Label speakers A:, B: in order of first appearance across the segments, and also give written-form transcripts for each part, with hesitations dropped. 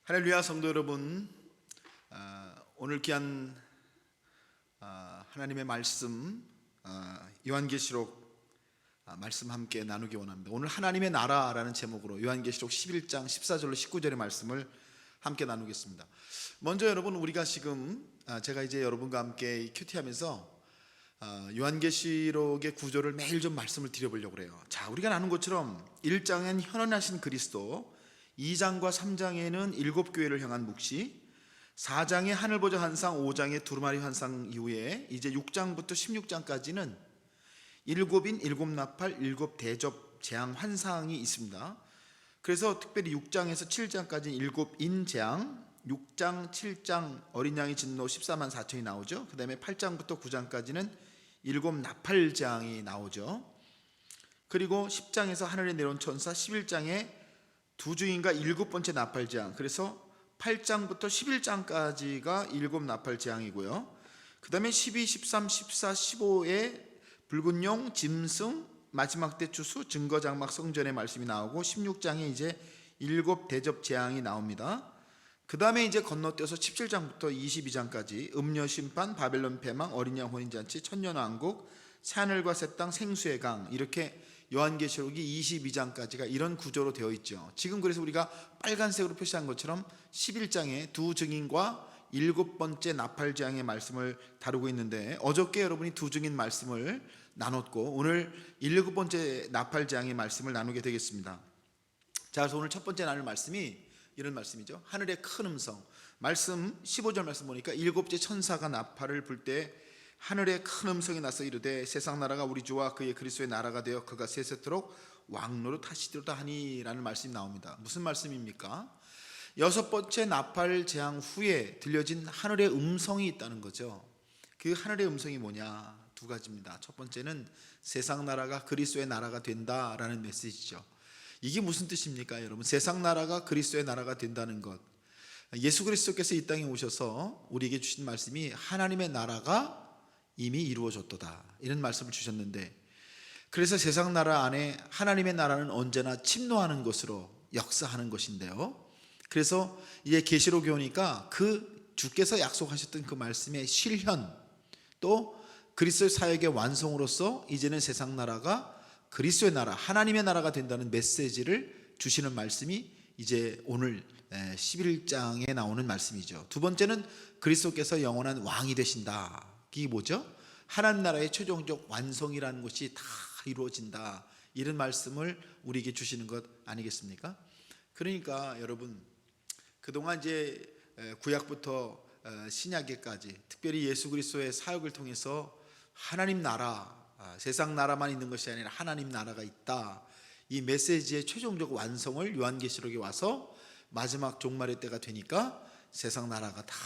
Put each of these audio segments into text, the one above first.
A: 할렐루야 성도 여러분, 오늘 귀한 하나님의 말씀 요한계시록 말씀 함께 나누기 원합니다. 오늘 하나님의 나라라는 제목으로 요한계시록 11장 14절로 19절의 말씀을 함께 나누겠습니다. 먼저 여러분, 우리가 지금 제가 이제 여러분과 함께 큐티하면서 요한계시록의 구조를 매일 좀 말씀을 드려보려고 그래요. 자, 우리가 나눈 것처럼 1장엔 현원하신 그리스도, 2장과 3장에는 7교회를 향한 묵시, 4장에 하늘보좌 환상, 5장에 두루마리 환상 이후에 이제 6장부터 16장까지는 7인 7나팔 7대접 재앙 환상이 있습니다. 그래서 특별히 6장에서 7장까지는 7인 재앙, 6장 7장 어린 양의 진노 14만 4천이 나오죠. 그 다음에 8장부터 9장까지는 7나팔 재앙이 나오죠. 그리고 10장에서 하늘에 내려온 천사, 11장에 두 증인과 7번째 나팔 재앙, 그래서 8장부터 11장까지가 7나팔 재앙이고요. 그 다음에 12, 13, 14, 15에 붉은 용, 짐승, 마지막 때 추수, 증거장막 성전의 말씀이 나오고 16장에 이제 7대접 재앙이 나옵니다. 그 다음에 이제 건너뛰어서 17장부터 22장까지 음녀 심판, 바벨론 패망, 어린 양 혼인잔치, 천년왕국, 새하늘과 새 땅, 생수의 강, 이렇게 요한계시록이 22장까지가 이런 구조로 되어 있죠. 지금 그래서 우리가 빨간색으로 표시한 것처럼 11장에 두 증인과 7번째 나팔 재앙의 말씀을 다루고 있는데, 어저께 여러분이 두 증인 말씀을 나눴고 오늘 7번째 나팔 재앙의 말씀을 나누게 되겠습니다. 자, 그래서 오늘 첫 번째 나눌 말씀이 이런 말씀이죠. 하늘의 큰 음성. 말씀 15절 말씀 보니까 7째 천사가 나팔을 불 때 하늘에 큰 음성이 나서 이르되 세상 나라가 우리 주와 그의 그리스도의 나라가 되어 그가 세세토록 왕노릇 하시리로다 하니, 라는 말씀이 나옵니다. 무슨 말씀입니까? 6번째 나팔 재앙 후에 들려진 하늘의 음성이 있다는 거죠. 그 하늘의 음성이 뭐냐? 두 가지입니다. 첫 번째는 세상 나라가 그리스도의 나라가 된다라는 메시지죠. 이게 무슨 뜻입니까, 여러분? 세상 나라가 그리스도의 나라가 된다는 것, 예수 그리스도께서 이 땅에 오셔서 우리에게 주신 말씀이 하나님의 나라가 이미 이루어졌도다, 이런 말씀을 주셨는데, 그래서 세상 나라 안에 하나님의 나라는 언제나 침노하는 것으로 역사하는 것인데요, 그래서 이제 계시록에 오니까 그 주께서 약속하셨던 그 말씀의 실현, 또 그리스도의 사역의 완성으로서 이제는 세상 나라가 그리스도의 나라, 하나님의 나라가 된다는 메시지를 주시는 말씀이 이제 오늘 11장에 나오는 말씀이죠. 두 번째는 그리스도께서 영원한 왕이 되신다. 이게 뭐죠? 하나님 나라의 최종적 완성이라는 것이 다 이루어진다, 이런 말씀을 우리에게 주시는 것 아니겠습니까? 그러니까 여러분, 그동안 이제 구약부터 신약에까지 특별히 예수 그리스도의 사역을 통해서 하나님 나라, 세상 나라만 있는 것이 아니라 하나님 나라가 있다, 이 메시지의 최종적 완성을 요한계시록에 와서 마지막 종말의 때가 되니까 세상 나라가 다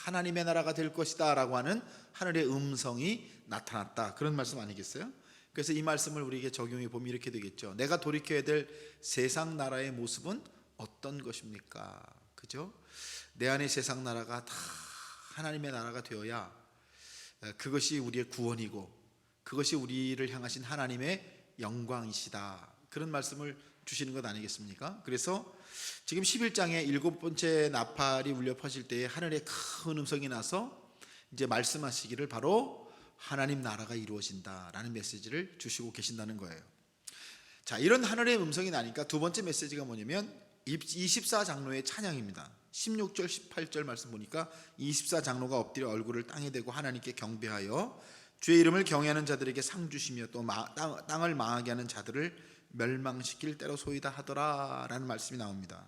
A: 하나님의 나라가 될 것이다 라고 하는 하늘의 음성이 나타났다, 그런 말씀 아니겠어요? 그래서 이 말씀을 우리에게 적용해 보면 이렇게 되겠죠. 내가 돌이켜야 될 세상 나라의 모습은 어떤 것입니까? 그죠? 내 안에 세상 나라가 다 하나님의 나라가 되어야 그것이 우리의 구원이고 그것이 우리를 향하신 하나님의 영광이시다, 그런 말씀을 주시는 것 아니겠습니까? 그래서 지금 11장에 7번째 나팔이 울려 퍼질 때에 하늘에 큰 음성이 나서 이제 말씀하시기를 바로 하나님 나라가 이루어진다라는 메시지를 주시고 계신다는 거예요. 자, 이런 하늘의 음성이 나니까 두 번째 메시지가 뭐냐면 24장로의 찬양입니다. 16절 18절 말씀 보니까 24장로가 엎드려 얼굴을 땅에 대고 하나님께 경배하여 주의 이름을 경외하는 자들에게 상 주시며 또 땅을 망하게 하는 자들을 멸망시킬 때로소이다 하더라, 라는 말씀이 나옵니다.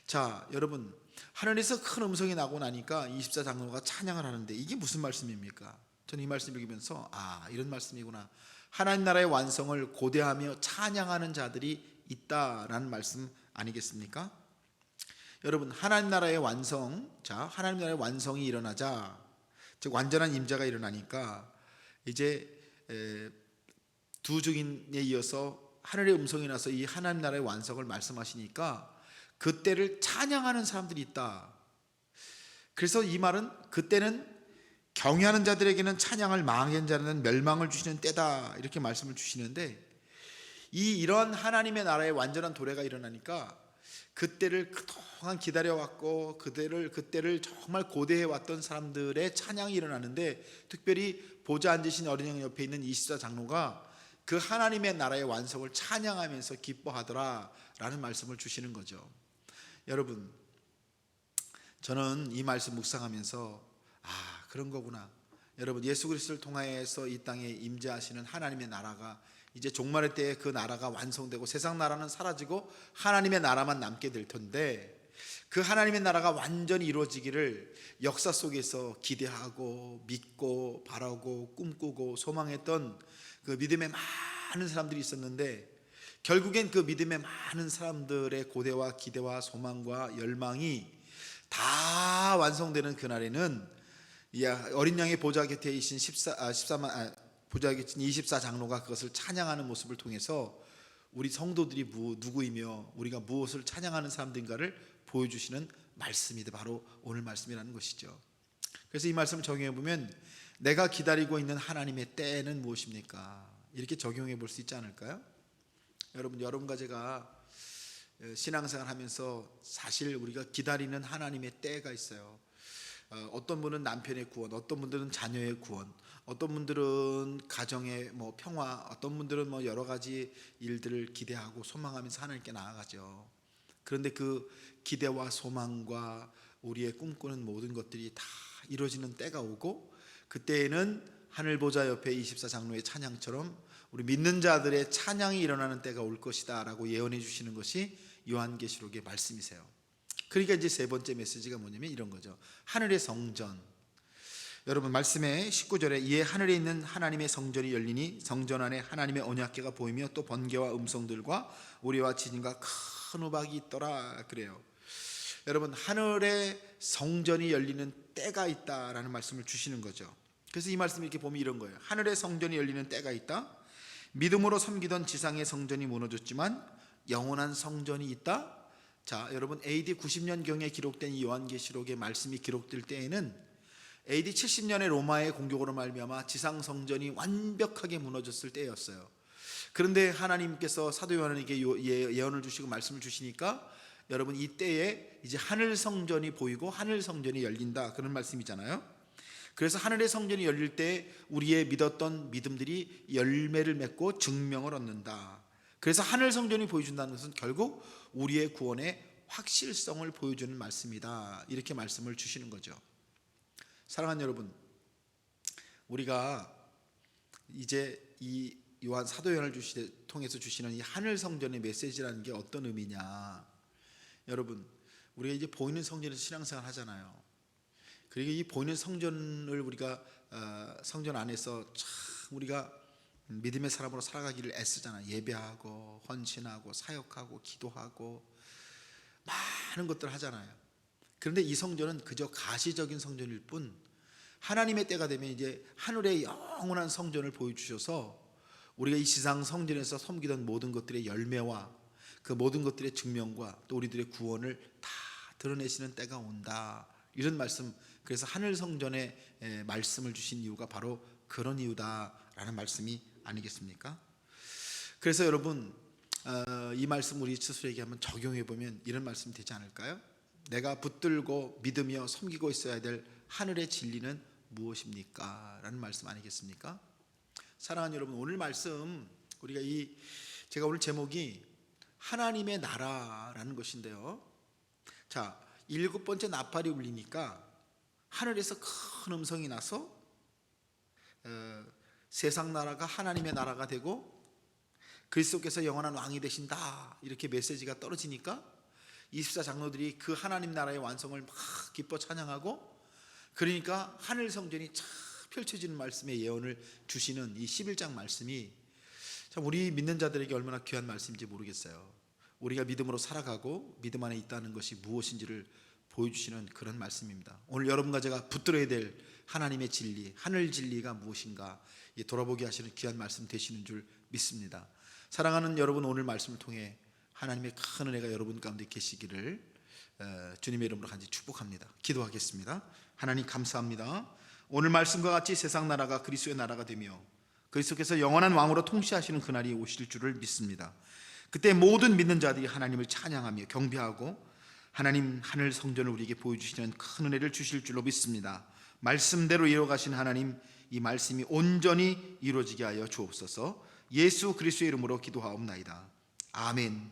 A: 자, 여러분, 하늘에서 큰 음성이 나고 나니까 24장로가 찬양을 하는데 이게 무슨 말씀입니까? 저는 이 말씀 읽으면서 이런 말씀이구나, 하나님 나라의 완성을 고대하며 찬양하는 자들이 있다라는 말씀 아니겠습니까? 여러분, 하나님 나라의 완성, 자, 하나님 나라의 완성이 일어나자, 즉 완전한 임재가 일어나니까 이제 두 증인에 이어서 하늘의 음성이 나서 이 하나님 나라의 완성을 말씀하시니까 그때를 찬양하는 사람들이 있다. 그래서 이 말은 그때는 경외하는 자들에게는 찬양을, 망한 자는 멸망을 주시는 때다, 이렇게 말씀을 주시는데, 이러한 하나님의 나라의 완전한 도래가 일어나니까 그때를 그동안 오랫동안 기다려왔고 그때를 정말 고대해왔던 사람들의 찬양이 일어나는데, 특별히 보좌 앉으신 어린 양 옆에 있는 24장로가 그 하나님의 나라의 완성을 찬양하면서 기뻐하더라 라는 말씀을 주시는 거죠. 여러분, 저는 이 말씀 묵상하면서 그런 거구나. 여러분, 예수 그리스도를 통하여서 이 땅에 임재하시는 하나님의 나라가 이제 종말의 때에 그 나라가 완성되고 세상 나라는 사라지고 하나님의 나라만 남게 될 텐데, 그 하나님의 나라가 완전히 이루어지기를 역사 속에서 기대하고 믿고 바라고 꿈꾸고 소망했던 그 믿음의 많은 사람들이 있었는데, 결국엔 그 믿음의 많은 사람들의 고대와 기대와 소망과 열망이 다 완성되는 그날에는 어린 양의 보좌 곁에 계신 24장로가 그것을 찬양하는 모습을 통해서 우리 성도들이 누구이며 우리가 무엇을 찬양하는 사람들인가를 보여주시는 말씀이 바로 오늘 말씀이라는 것이죠. 그래서 이 말씀을 적용해 보면, 내가 기다리고 있는 하나님의 때는 무엇입니까? 이렇게 적용해 볼 수 있지 않을까요? 여러분과 제가 신앙생활 하면서 사실 우리가 기다리는 하나님의 때가 있어요. 어떤 분은 남편의 구원, 어떤 분들은 자녀의 구원, 어떤 분들은 가정의 평화, 어떤 분들은 여러 가지 일들을 기대하고 소망하면서 하나님께 나아가죠. 그런데 그 기대와 소망과 우리의 꿈꾸는 모든 것들이 다 이루어지는 때가 오고, 그때에는 하늘 보좌 옆에 24장로의 찬양처럼 우리 믿는 자들의 찬양이 일어나는 때가 올 것이다 라고 예언해 주시는 것이 요한계시록의 말씀이세요. 그러니까 이제 세 번째 메시지가 뭐냐면 이런 거죠. 하늘의 성전. 여러분, 말씀의 19절에 이에 하늘에 있는 하나님의 성전이 열리니 성전 안에 하나님의 언약궤가 보이며 또 번개와 음성들과 우리와 지진과 큰 우박이 있더라 그래요. 여러분, 하늘의 성전이 열리는 때가 있다라는 말씀을 주시는 거죠. 그래서 이 말씀 이렇게 보면 이런 거예요. 하늘의 성전이 열리는 때가 있다. 믿음으로 섬기던 지상의 성전이 무너졌지만 영원한 성전이 있다. 자, 여러분, AD 90년경에 기록된 이 요한계시록의 말씀이 기록될 때에는 AD 70년의 로마의 공격으로 말미암아 지상 성전이 완벽하게 무너졌을 때였어요. 그런데 하나님께서 사도 요한에게 예언을 주시고 말씀을 주시니까, 여러분, 이 때에 이제 하늘 성전이 보이고 하늘 성전이 열린다, 그런 말씀이잖아요. 그래서 하늘의 성전이 열릴 때 우리의 믿었던 믿음들이 열매를 맺고 증명을 얻는다. 그래서 하늘 성전이 보여준다는 것은 결국 우리의 구원의 확실성을 보여주는 말씀이다, 이렇게 말씀을 주시는 거죠. 사랑하는 여러분, 우리가 이제 이 요한 사도 요한을 통해서 주시는 이 하늘 성전의 메시지라는 게 어떤 의미냐. 여러분, 우리가 이제 보이는 성전에서 신앙생활 하잖아요. 그리고 이 보이는 성전을 우리가 성전 안에서 참 우리가 믿음의 사람으로 살아가기를 애쓰잖아요. 예배하고 헌신하고 사역하고 기도하고 많은 것들을 하잖아요. 그런데 이 성전은 그저 가시적인 성전일 뿐, 하나님의 때가 되면 이제 하늘의 영원한 성전을 보여주셔서 우리가 이 지상 성전에서 섬기던 모든 것들의 열매와 그 모든 것들의 증명과 또 우리들의 구원을 다 드러내시는 때가 온다, 이런 말씀. 그래서 하늘 성전의 말씀을 주신 이유가 바로 그런 이유다라는 말씀이 아니겠습니까? 그래서 여러분, 이 말씀 우리 스스로에게 한번 적용해 보면 이런 말씀이 되지 않을까요? 내가 붙들고 믿으며 섬기고 있어야 될 하늘의 진리는 무엇입니까? 라는 말씀 아니겠습니까? 사랑하는 여러분, 오늘 말씀 우리가 제가 오늘 제목이 하나님의 나라라는 것인데요. 자, 7번째 나팔이 울리니까 하늘에서 큰 음성이 나서 세상 나라가 하나님의 나라가 되고 그리스도께서 영원한 왕이 되신다, 이렇게 메시지가 떨어지니까 24장로들이 그 하나님 나라의 완성을 막 기뻐 찬양하고, 그러니까 하늘 성전이 쫙 펼쳐지는 말씀의 예언을 주시는 이 11장 말씀이 참 우리 믿는 자들에게 얼마나 귀한 말씀인지 모르겠어요. 우리가 믿음으로 살아가고 믿음 안에 있다는 것이 무엇인지를 보여주시는 그런 말씀입니다. 오늘 여러분과 제가 붙들어야 될 하나님의 진리, 하늘 진리가 무엇인가 돌아보게 하시는 귀한 말씀 되시는 줄 믿습니다. 사랑하는 여러분, 오늘 말씀을 통해 하나님의 큰 은혜가 여러분 가운데 계시기를 주님의 이름으로 간절히 축복합니다. 기도하겠습니다. 하나님, 감사합니다. 오늘 말씀과 같이 세상 나라가 그리스도의 나라가 되며 그리스도께서 영원한 왕으로 통치하시는 그날이 오실 줄을 믿습니다. 그때 모든 믿는 자들이 하나님을 찬양하며 경배하고 하나님 하늘 성전을 우리에게 보여주시는 큰 은혜를 주실 줄로 믿습니다. 말씀대로 이루어가신 하나님, 이 말씀이 온전히 이루어지게 하여 주옵소서. 예수 그리스도의 이름으로 기도하옵나이다. 아멘.